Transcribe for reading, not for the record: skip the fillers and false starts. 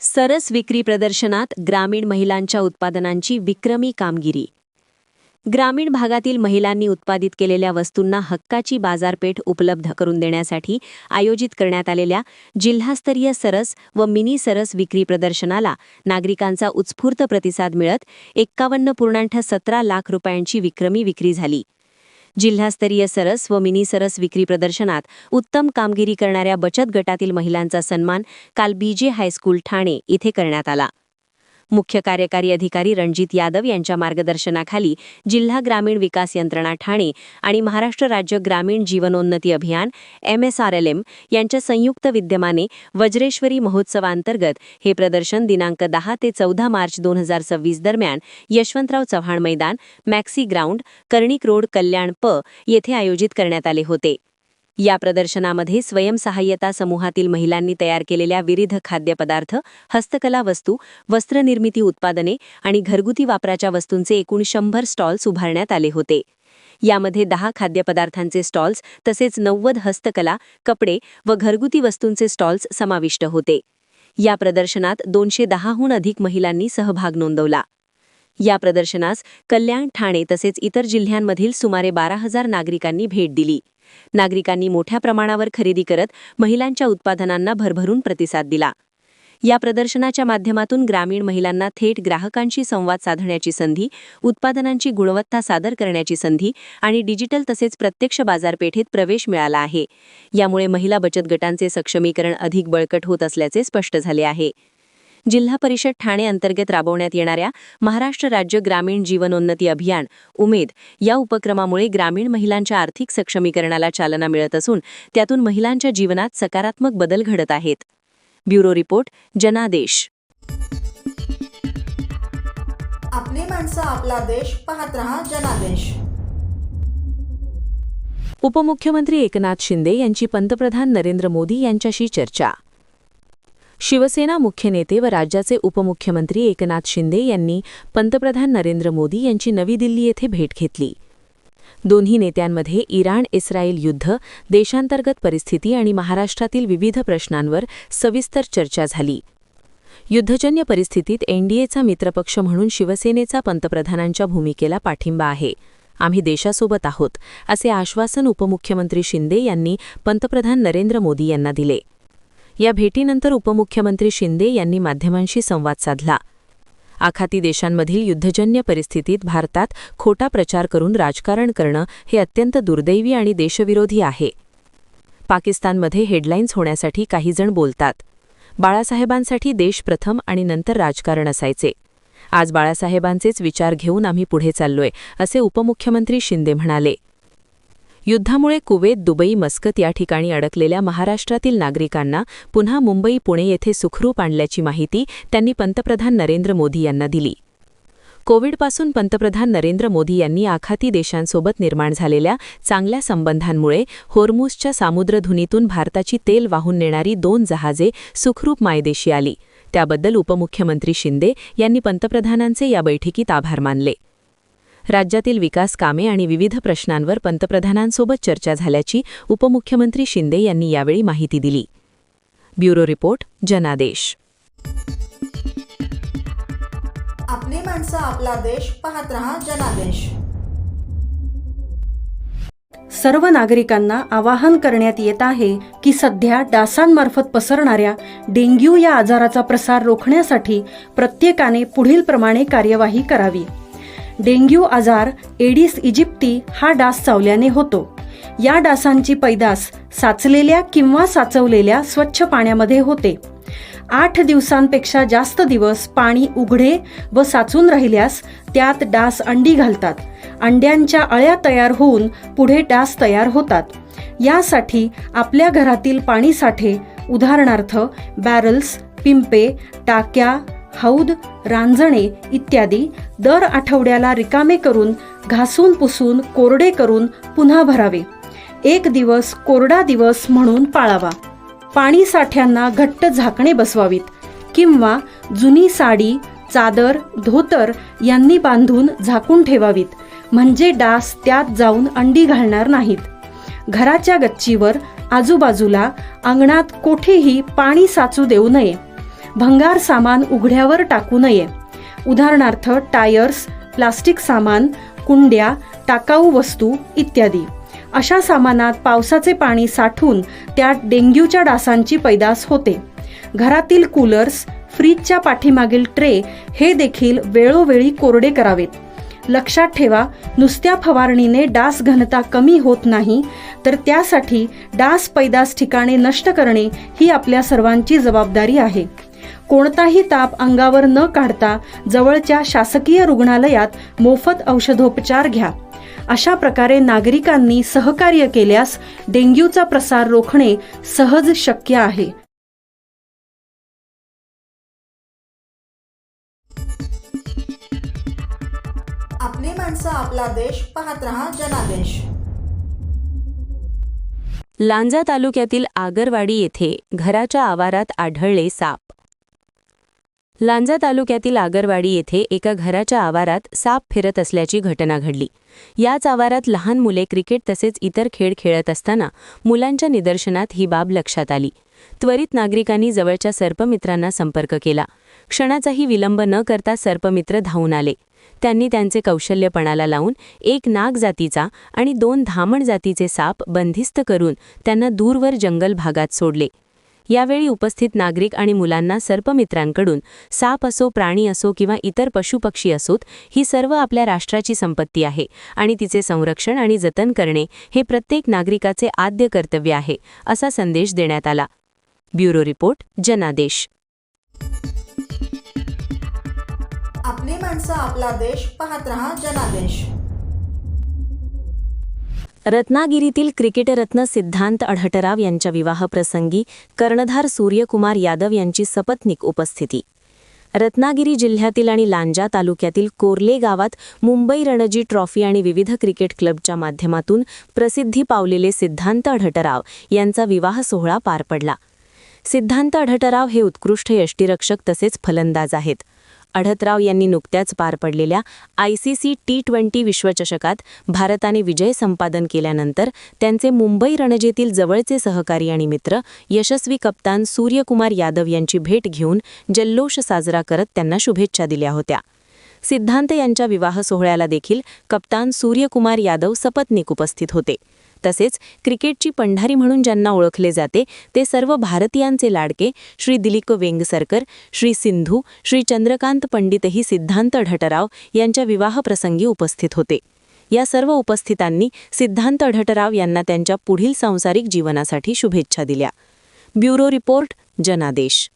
सरस विक्री प्रदर्शनात ग्रामीण महिलांच्या उत्पादनांची विक्रमी कामगिरी. ग्रामीण भागातील महिलांनी उत्पादित केलेल्या वस्तूंना हक्काची बाजारपेठ उपलब्ध करून देण्यासाठी आयोजित करण्यात आलेल्या जिल्हास्तरीय सरस व मिनी सरस विक्री प्रदर्शनाला नागरिकांचा उत्स्फूर्त प्रतिसाद मिळत 51.17 लाख रुपयांची विक्रमी विक्री झाली. जिल्हास्तरीय सरस व मिनी सरस विक्री प्रदर्शनात उत्तम कामगिरी करणाऱ्या बचत गटातील महिलांचा सन्मान काल बीजे हायस्कूल ठाणे इथे करण्यात आला. मुख्य कार्यकारी अधिकारी रणजित यादव यांच्या मार्गदर्शनाखाली जिल्हा ग्रामीण विकास यंत्रणा ठाणे आणि महाराष्ट्र राज्य ग्रामीण जीवनोन्नती अभियान MSRLM यांच्या संयुक्त विद्यमाने वज्रेश्वरी महोत्सवांतर्गत हे प्रदर्शन दिनांक 10 ते 14 मार्च 2026 दरम्यान यशवंतराव चव्हाण मैदान, मॅक्सी ग्राउंड, कर्णिक रोड, कल्याण येथे आयोजित करण्यात आले होते. या प्रदर्शनामध्ये स्वयंसहाय्यता समूहातील महिलांनी तयार केलेल्या विविध खाद्यपदार्थ, हस्तकला वस्तू, वस्त्रनिर्मिती उत्पादने आणि घरगुती वापराच्या वस्तूंचे एकूण 100 स्टॉल्स उभारण्यात आले होते. यामध्ये 10 खाद्यपदार्थांचे स्टॉल्स तसेच 90 हस्तकला, कपडे व घरगुती वस्तूंचे स्टॉल्स समाविष्ट होते. या प्रदर्शनात 210हून अधिक महिलांनी सहभाग नोंदवला. या प्रदर्शनास कल्याण, ठाणे तसेच इतर जिल्ह्यांमधील सुमारे 12,000 नागरिकांनी भेट दिली. नागरिकांनी मोठ्या प्रमाणावर खरेदी करत महिलांच्या उत्पादनांना भरभरून प्रतिसाद दिला. या प्रदर्शनाच्या माध्यमातून ग्रामीण महिलांना थेट ग्राहकांशी संवाद साधण्याची संधी, उत्पादनांची गुणवत्ता सादर करण्याची संधी आणि डिजिटल तसेच प्रत्यक्ष बाजारपेठेत प्रवेश मिळाला आहे. यामुळे महिला बचत गटांचे सक्षमीकरण अधिक बळकट होत असल्याचे स्पष्ट झाले आहे. जिल्हा परिषद ठाणे अंतर्गत राबवण्यात येणाऱ्या महाराष्ट्र राज्य ग्रामीण जीवनोन्नती अभियान उमेद या उपक्रमामुळे ग्रामीण महिलांच्या आर्थिक सक्षमीकरणाला चालना मिळत असून त्यातून महिलांच्या जीवनात सकारात्मक बदल घडत आहेत. ब्युरो रिपोर्ट, जनादेश. आपली माणसं, आपला देश, पाहत रहा जनादेश. उपमुख्यमंत्री एकनाथ शिंदे यांची पंतप्रधान नरेंद्र मोदी यांच्याशी चर्चा. शिवसेना मुख्य नेते व राज्याचे उपमुख्यमंत्री एकनाथ शिंदे यांनी पंतप्रधान नरेंद्र मोदी यांची नवी दिल्ली येथे भेट घेतली. दोन्ही नेत्यांमध्ये इराण-इस्रायल युद्ध, देशांतर्गत परिस्थिती आणि महाराष्ट्रातील विविध प्रश्नांवर सविस्तर चर्चा झाली. युद्धजन्य परिस्थितीत एनडीएचा मित्रपक्ष म्हणून शिवसेनेचा पंतप्रधानांच्या भूमिकेला पाठिंबा आहे. आम्ही देशासोबत आहोत, असे आश्वासन उपमुख्यमंत्री शिंदे यांनी पंतप्रधान नरेंद्र मोदी यांना दिले. या भेटीनंतर उपमुख्यमंत्री शिंदे यांनी माध्यमांशी संवाद साधला. आखाती देशांमधील युद्धजन्य परिस्थितीत भारतात खोटा प्रचार करून राजकारण करणं हे अत्यंत दुर्दैवी आणि देशविरोधी आहे. पाकिस्तानमध्ये हेडलाईन्स होण्यासाठी काहीजण बोलतात. बाळासाहेबांसाठी देश प्रथम आणि नंतर राजकारण असायचे. आज बाळासाहेबांचेच विचार घेऊन आम्ही पुढे चाललोय, असे उपमुख्यमंत्री शिंदे म्हणाले. युद्धामुळे कुवेत, दुबई, मस्कत या ठिकाणी अडकलेल्या महाराष्ट्रातील नागरिकांना पुन्हा मुंबई, पुणे येथे सुखरूप आणल्याची माहिती त्यांनी पंतप्रधान नरेंद्र मोदी यांना दिली. कोविडपासून पंतप्रधान नरेंद्र मोदी यांनी आखाती देशांसोबत निर्माण झालेल्या चांगल्या संबंधांमुळे होर्मुझच्या सामुद्रधुनीतून भारताची तेल वाहून नेणारी 2 जहाजे सुखरूप मायदेशी आली. त्याबद्दल उपमुख्यमंत्री शिंदे यांनी पंतप्रधानांचे या बैठकीत आभार मानले. राज्यातील विकास कामे आणि विविध प्रश्नांवर पंतप्रधानांसोबत चर्चा झाल्याची उपमुख्यमंत्री शिंदे यांनी यावेळी माहिती दिली. ब्युरो रिपोर्ट, जनादेश. आपली माणसं, आपला देश, पाहत रहा जनादेश. सर्व नागरिकांना आवाहन करण्यात येत आहे की सध्या डासांमार्फत पसरणाऱ्या डेंग्यू या आजाराचा प्रसार रोखण्यासाठी प्रत्येकाने पुढीलप्रमाणे कार्यवाही करावी. डेंग्यू आजार एडिस इजिप्टी हा डास चावल्याने होतो. या डासांची पैदास साचलेल्या किंवा साचवलेल्या स्वच्छ पाण्यामध्ये होते. 8 दिवसांपेक्षा जास्त दिवस पाणी उघडे व साचून राहिल्यास त्यात डास अंडी घालतात. अंड्यांच्या अळ्या तयार होऊन पुढे डास तयार होतात. यासाठी आपल्या घरातील पाणीसाठे, उदाहरणार्थ बॅरल्स, पिंपे, टाक्या, हौद, रांजणे इत्यादी दर आठवड्याला रिकामे करून घासून पुसून कोरडे करून पुन्हा भरावे. एक दिवस कोरडा दिवस म्हणून पाळावा. पाणी साठ्यांना घट्ट झाकणे बसवावीत किंवा जुनी साडी, चादर, धोतर यांनी बांधून झाकून ठेवावीत, म्हणजे डास त्यात जाऊन अंडी घालणार नाहीत. घराच्या गच्चीवर, आजूबाजूला, अंगणात कोठेही पाणी साचू देऊ नये. भंगार सामान उघड्यावर टाकू नये. उदाहरणार्थ टायर्स, प्लास्टिक सामान, कुंड्या, टाकाऊ वस्तू इत्यादी. अशा सामानात पावसाचे पाणी साठून त्यात डेंग्यूच्या डासांची पैदास होते. घरातील कूलर्स, फ्रीजच्या पाठीमागील ट्रे हे देखील वेळोवेळी कोरडे करावेत. लक्षात ठेवा, नुसत्या फवारणीने डास घनता कमी होत नाही, तर त्यासाठी डास पैदास ठिकाणे नष्ट करणे ही आपल्या सर्वांची जबाबदारी आहे. कोणताही ताप अंगावर न काढता जवळच्या शासकीय रुग्णालयात मोफत औषधोपचार घ्या. अशा प्रकारे नागरिकांनी सहकार्य केल्यास डेंग्यूचा प्रसार रोखणे सहज शक्य आहे. आपली माणसं, आपला देश, पाहत रहा जनादेश. लांजा तालुक्यातील आगरवाडी येथे घराच्या आवारात आढळले साप. लांजा तालुक्यातील आगरवाडी येथे एका घराच्या आवारात साप फिरत असल्याची घटना घडली. याच आवारात लहान मुले क्रिकेट तसेच इतर खेळ खेळत असताना मुलांच्या निदर्शनात ही बाब लक्षात आली. त्वरित नागरिकांनी जवळच्या सर्पमित्रांना संपर्क केला. क्षणाचाही विलंब न करता सर्पमित्र धावून आले. त्यांनी त्यांचे कौशल्य पणाला लावून एक नाग जातीचा आणि 2 धामण जातीचे साप बंदिस्त करून त्यांना दूरवर जंगल भागात सोडले. यावेळी उपस्थित नागरिक आणि मुलांना सर्पमित्रांकडून साप असो, प्राणी असो किंवा इतर पशुपक्षी असोत, ही सर्व आपल्या राष्ट्राची संपत्ती आहे आणि तिचे संरक्षण आणि जतन करणे हे प्रत्येक नागरिकाचे आद्य कर्तव्य आहे, असा संदेश देण्यात आला. ब्युरो रिपोर्ट, जनादेश. आपली माणसं, आपला देश, पाहत रहा जनादेश. रत्नागिरीतील क्रिकेटरत्न सिद्धांत अढटराव यांच्या विवाहप्रसंगी कर्णधार सूर्यकुमार यादव यांची सपत्नीक उपस्थिती. रत्नागिरी जिल्ह्यातील आणि लांजा तालुक्यातील कोर्ले गावात मुंबई रणजी ट्रॉफी आणि विविध क्रिकेट क्लबच्या माध्यमातून प्रसिद्धी पावलेले सिद्धांत अढटराव यांचा विवाह सोहळा पार पडला. सिद्धांत अढटराव हे उत्कृष्ट यष्टिरक्षक तसेच फलंदाज आहेत. अढतराव यांनी नुकत्याच पार पडलेल्या ICC T20 विश्वचषकात भारताने विजय संपादन केल्यानंतर त्यांचे मुंबई रणजीतील जवळचे सहकारी आणि मित्र यशस्वी कप्तान सूर्यकुमार यादव यांची भेट घेऊन जल्लोष साजरा करत त्यांना शुभेच्छा दिल्या होत्या. सिद्धांत यांच्या विवाह सोहळ्याला देखील कप्तान सूर्यकुमार यादव सपत्नीक उपस्थित होते. तसेच क्रिकेटची पंढारी म्हणून ज्यांना ओळखले जाते ते सर्व भारतीयांचे लाडके श्री दिलीप वेंगसरकर, श्री सिंधू, श्री चंद्रकांत पंडितही सिद्धांत अढटराव यांच्या विवाहप्रसंगी उपस्थित होते. या सर्व उपस्थितांनी सिद्धांत अढटराव यांना त्यांच्या पुढील सांसारिक जीवनासाठी शुभेच्छा दिल्या. ब्युरो रिपोर्ट, जनादेश.